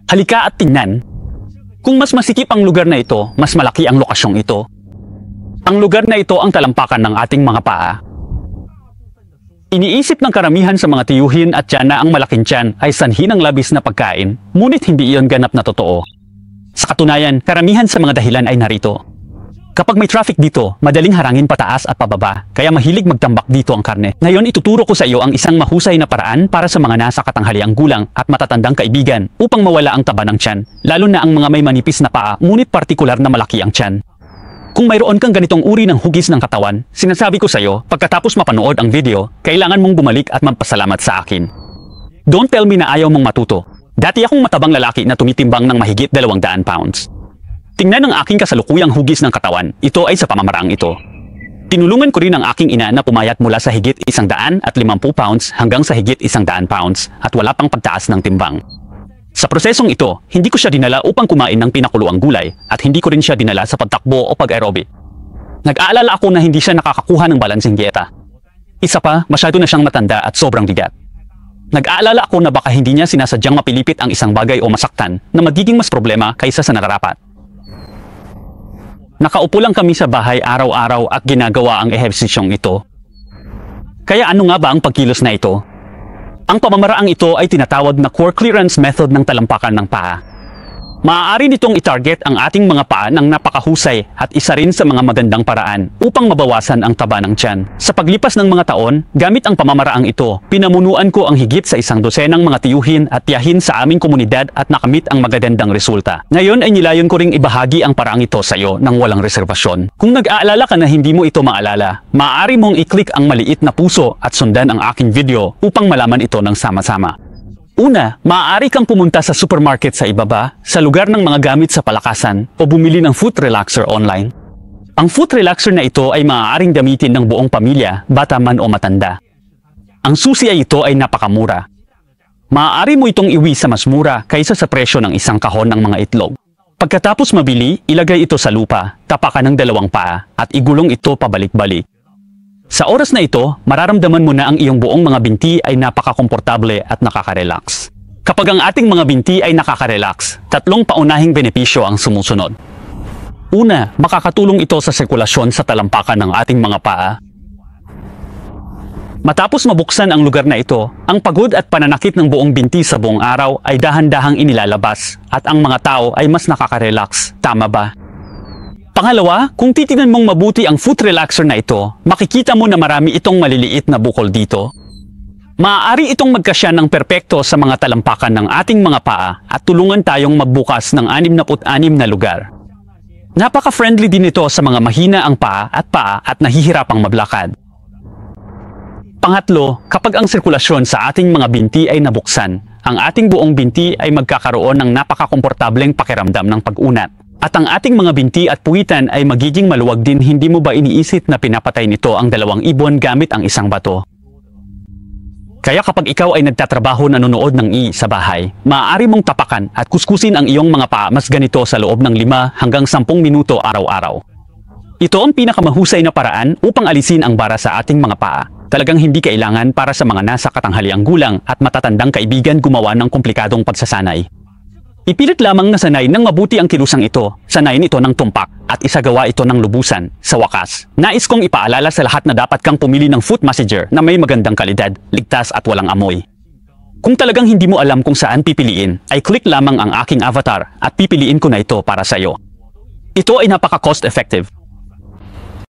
Halika at tingnan. Kung mas masikip ang lugar na ito, mas malaki ang lokasyong ito. Ang lugar na ito ang talampakan ng ating mga paa. Iniisip ng karamihan sa mga tiyuhin at tiyan na ang malaking tiyan ay sanhi ng labis na pagkain, ngunit hindi iyon ganap na totoo. Sa katunayan, karamihan sa mga dahilan ay narito. Kapag may traffic dito, madaling harangin pataas at pababa, kaya mahilig magtambak dito ang karne. Ngayon ituturo ko sa iyo ang isang mahusay na paraan para sa mga nasa katanghaliang gulang at matatandang kaibigan upang mawala ang taba ng tiyan, lalo na ang mga may manipis na paa ngunit partikular na malaki ang tiyan. Kung mayroon kang ganitong uri ng hugis ng katawan, sinasabi ko sa iyo, pagkatapos mapanood ang video, kailangan mong bumalik at magpasalamat sa akin. Don't tell me na ayaw mong matuto. Dati akong matabang lalaki na tumitimbang ng mahigit 200 pounds. Tingnan ang aking kasalukuyang hugis ng katawan, ito ay sa pamamaraang ito. Tinulungan ko rin ang aking ina na pumayat mula sa higit 150 pounds hanggang sa higit 100 pounds at wala pang pagtaas ng timbang. Sa prosesong ito, hindi ko siya dinala upang kumain ng pinakuluang gulay at hindi ko rin siya dinala sa pagtakbo o pag-aerobic. Nag-aalala ako na hindi siya nakakakuha ng balansing dieta. Isa pa, masyado na siyang matanda at sobrang bigat. Nag-aalala ako na baka hindi niya sinasadyang mapilipit ang isang bagay o masaktan na magiging mas problema kaysa sa nararapat. Nakaupo lang kami sa bahay araw-araw at ginagawa ang ehersisyong ito. Kaya ano nga ba ang pagkilos na ito? Ang pamamaraang ito ay tinatawag na core clearance method ng talampakan ng paa. Maaari nitong i-target ang ating mga paa ng napakahusay at isa rin sa mga magandang paraan upang mabawasan ang taba ng tiyan. Sa paglipas ng mga taon, gamit ang pamamaraang ito, pinamunuan ko ang higit sa 100 mga tiyuhin at tiyahin sa aming komunidad at nakamit ang magagandang resulta. Ngayon ay nilayon ko ring ibahagi ang paraang ito sa iyo ng walang reserbasyon. Kung nag-aalala ka na hindi mo ito maalala, maaari mong i-click ang maliit na puso at sundan ang aking video upang malaman ito ng sama-sama. Una, maaari kang pumunta sa supermarket sa ibaba, sa lugar ng mga gamit sa palakasan, o bumili ng foot relaxer online. Ang foot relaxer na ito ay maaaring gamitin ng buong pamilya, bata man o matanda. Ang susi ay ito ay napakamura. Maaari mo itong iwi sa mas mura kaysa sa presyo ng isang kahon ng mga itlog. Pagkatapos mabili, ilagay ito sa lupa, tapakan ng 2 paa, at igulong ito pabalik-balik. Sa oras na ito, mararamdaman mo na ang iyong buong mga binti ay napakakomportable at nakaka-relax. Kapag ang ating mga binti ay nakaka-relax, 3 paunahing benepisyo ang sumusunod. Una, makakatulong ito sa sirkulasyon sa talampakan ng ating mga paa. Matapos mabuksan ang lugar na ito, ang pagod at pananakit ng buong binti sa buong araw ay dahan-dahang inilalabas at ang mga tao ay mas nakaka-relax. Tama ba? Pangalawa, kung titignan mong mabuti ang foot relaxer na ito, makikita mo na marami itong maliliit na bukol dito. Maaari itong magkasya ng perpekto sa mga talampakan ng ating mga paa at tulungan tayong magbukas ng 66 na lugar. Napaka-friendly din ito sa mga mahina ang paa at nahihirapang maglakad. Pangatlo, kapag ang sirkulasyon sa ating mga binti ay nabuksan, ang ating buong binti ay magkakaroon ng napakakomportableng pakiramdam ng pag-unat. At ang ating mga binti at puwitan ay magiging maluwag din. Hindi mo ba iniisip na pinapatay nito ang 2 ibon gamit ang isang bato? Kaya kapag ikaw ay nagtatrabaho nanonood ng sa bahay, maaari mong tapakan at kuskusin ang iyong mga paa mas ganito sa loob ng 5 hanggang 10 minuto araw-araw. Ito ang pinakamahusay na paraan upang alisin ang bara sa ating mga paa. Talagang hindi kailangan para sa mga nasa katanghaliang gulang at matatandang kaibigan gumawa ng komplikadong pagsasanay. Ipilit lamang na sanay ng mabuti ang kilusang ito, sanayin ito ng tumpak, at isagawa ito ng lubusan. Sa wakas, nais kong ipaalala sa lahat na dapat kang pumili ng foot massager na may magandang kalidad, ligtas at walang amoy. Kung talagang hindi mo alam kung saan pipiliin, ay click lamang ang aking avatar at pipiliin ko na ito para sa iyo. Ito ay napaka-cost effective.